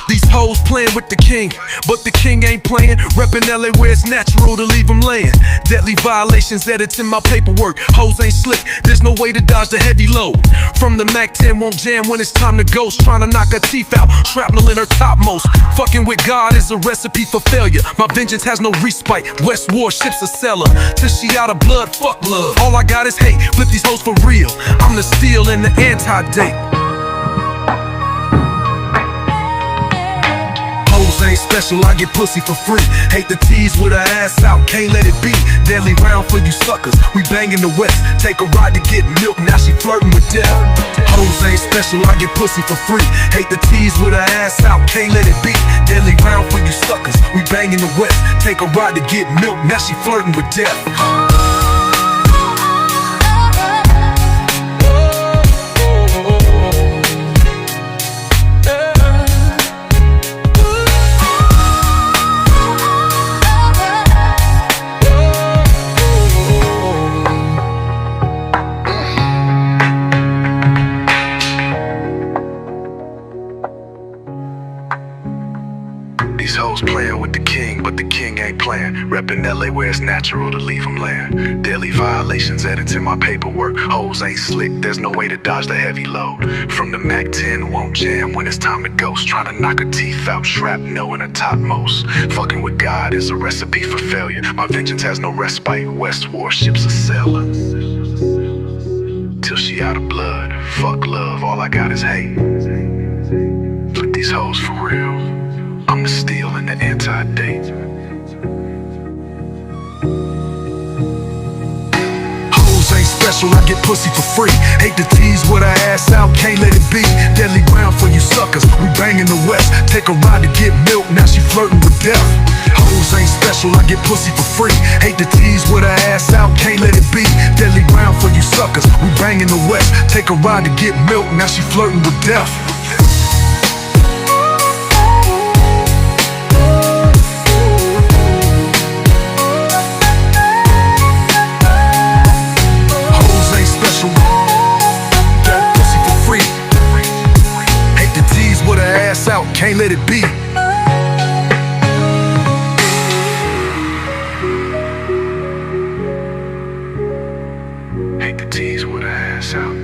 These hoes playing with the king, but the king ain't playing. Reppin' LA where it's natural to leave them laying. Deadly violations, edits in my paperwork. Hoes ain't slick, there's no way to dodge the heavy load. From the Mac 10 won't jam when it's time to ghost. Trying to knock her teeth out, shrapnel in her topmost. Fucking with God is a recipe for failure. My vengeance has no respite, West Warships a seller. Till she out of blood, fuck love. All I got is hate, flip these hoes for real. I'm the steal and the anti-date. Ain't special, I get pussy for free. Hate the tease with her ass out, can't let it be. Deadly round for you suckers, we bangin' the West. Take a ride to get milk, now she flirtin' with death. Hoes ain't special, I get pussy for free. Hate the tease with her ass out, can't let it be. Deadly round for you suckers, we bangin' the West. Take a ride to get milk, now she flirtin' with death. These hoes playin' with the king, but the king ain't playin'. Reppin' LA where it's natural to leave them layin'. Daily violations, edits in my paperwork. Hoes ain't slick, there's no way to dodge the heavy load. From the Mac 10 won't jam when it's time to ghost. Tryna knock her teeth out, shrapnel in her topmost. Fucking with God is a recipe for failure. My vengeance has no respite, West Warships a seller. Till she out of blood, fuck love, all I got is hate. Flip these hoes for real, I'm the steal and the anti-date. Hoes ain't special, I get pussy for free. Hate the tease with her ass out, can't let it be. Deadly round for you suckers, we bangin' the West. Take a ride to get milk, now she flirtin' with death. Hoes ain't special, I get pussy for free. Hate the tease with her ass out, can't let it be. Deadly round for you suckers, we bangin' the West. Take a ride to get milk, now she flirtin' with death. Out, can't let it be. Hate the tease with her ass out.